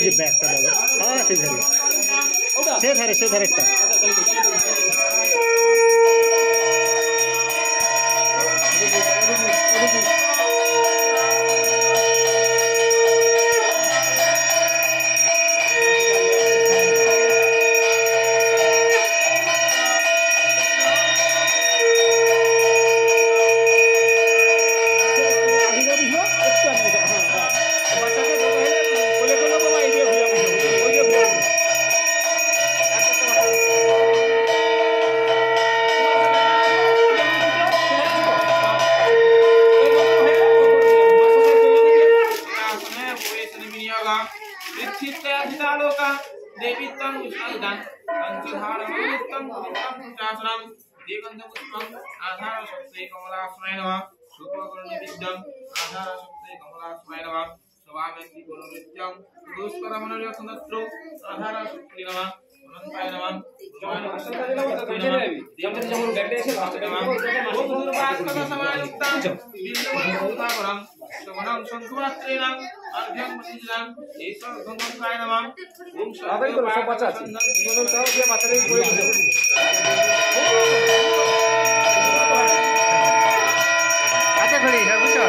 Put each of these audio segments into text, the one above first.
যে ব্যাগটা দাও। হ্যাঁ সে ধরে সে ধরে একটা देवीत्वं विष्णुदान पंचधारमणित्वं पुष्पं दिगंधपुष्पं आधारशक्ति कमलास्मै नमः शुभकर्णविद्यं आधारशक्ति कमलास्मै नमः स्वामेति गुरुनित्यं दुष्करमनोरक्षणत्रो आधारशक्ति नमः अनंताय नमः श्रवणं शंकुरात्रेण अर्घ्यं मतिजान ईश्वर गंगाय नमः ओम আবার করো সব বাচ্চা আছে নতুন সব দিয়ে বাচ্চাদের করে দিও আচ্ছা ঘড়ি হ্যাঁ বুঝছো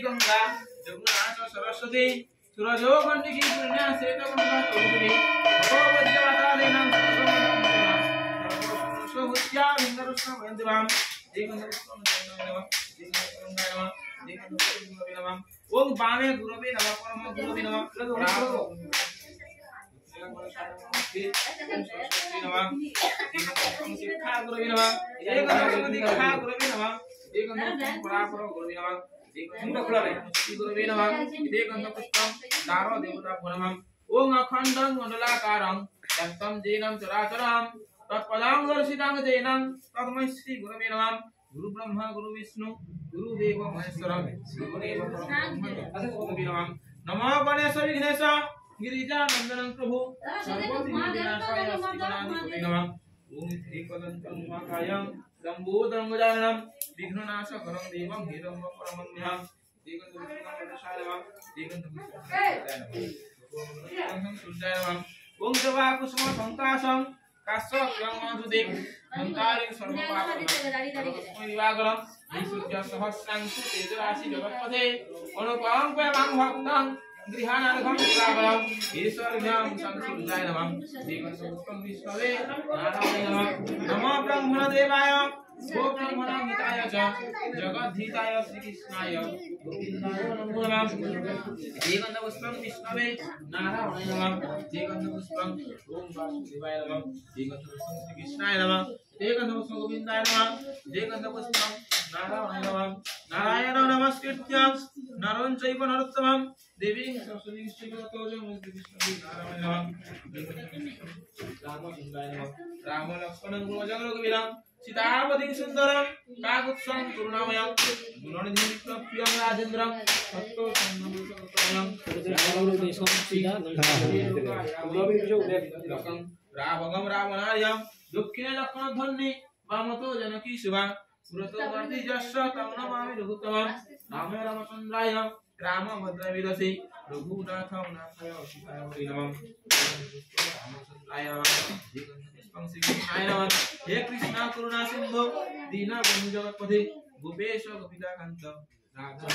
गंगा जमुना सरस्वती सूरजो गंडकी पुण्या सेत गंगा चौधरी भगवद्य वातालेनं सर्वहुत्या विंदरुष्ण वंदवाम देवनरुष्ण नमः देवनरुष्ण नमः ओम वामे गुरवे नमः परम गुरवे नमः शिक्षा गुरवे नमः दीक्षा गुरवे नमः देवनरुष्ण परापर गुरवे नमः गुरुवे नमः इदे गंधपुष्पं दारो देवता नमः ओम अखंडं मंडलाकारं दत्तं जैनं चराचरं तत्पदां दर्शितां जैनं तस्मै श्री गुरवे नमः गुरु ब्रह्मा गुरु विष्णु गुरु देव महेश्वरं गुरुदेव गुरुवे नमः नमो गणेश विघ्नेश गिरिजा नंदनं प्रभु सर्वविघ्नविनाशाय श्रीगणाधिपतये नमः ओम एकदन्तं महाकायं लंबोदरं गजाननं विघ्ननाशकरं देवं हिरण्यं परमन्यं दिगंधपुष्पं ओम जवा कुसुम संकाशं काश्यप्यं मधुदेव संतारिं सर्वपापं विवागरं सूर्य सहस्रांशु तेजराशि जगत्पथे अनुपमं पयमां भक्तं गृहाणार्घं विवागरं ईश्वर्यं संसूर्याय नमः दिगंधपुष्पं विष्णवे नारायणाय नमः नमो ब्रह्मदेवाय गोब्रह्मणामिताय च जगद्धिताय श्रीकृष्णाय गोविन्दाय नमो नमः दिगंधपुष्पं विष्णवे नारायणाय नमः दिगंधपुष्पं ओम वासुदेवाय नमः दिगंधपुष्पं श्रीकृष्णाय नमः दिगंधपुष्पं गोविन्दाय नमः दिगंधपुष्पं नारायणाय नमः नारायण नमस्कृत्य नरं चैव नरोत्तमं देवीं सरस्वतीं श्रीमतो नारायणाय नमः रामचन्द्राय नमः राम लक्ष्मणं गुणजं रघुवीरं सीतापतिं सुंदरं काकुत्सं करुणामयं गुणनिधिं विष्णुप्रियं राजेन्द्रं सत्तो सन्नमोदकं रावगं रावणार्यं दक्षिणे लक्ष्मणध्वनि वामतो जनकी शिवा पुरतो वर्ति जस्य तं नमामि रघुत्तमं रामे रामचन्द्राय रामभद्रविरसि रघुनाथं नाथाय सीताय नमः रामचन्द्राय नमः श्रीकृष्णाय नमः हे कृष्ण करुणा सिंधु दीनबन्धु जगत्पथे गोपेश गोपिकाकांत राधा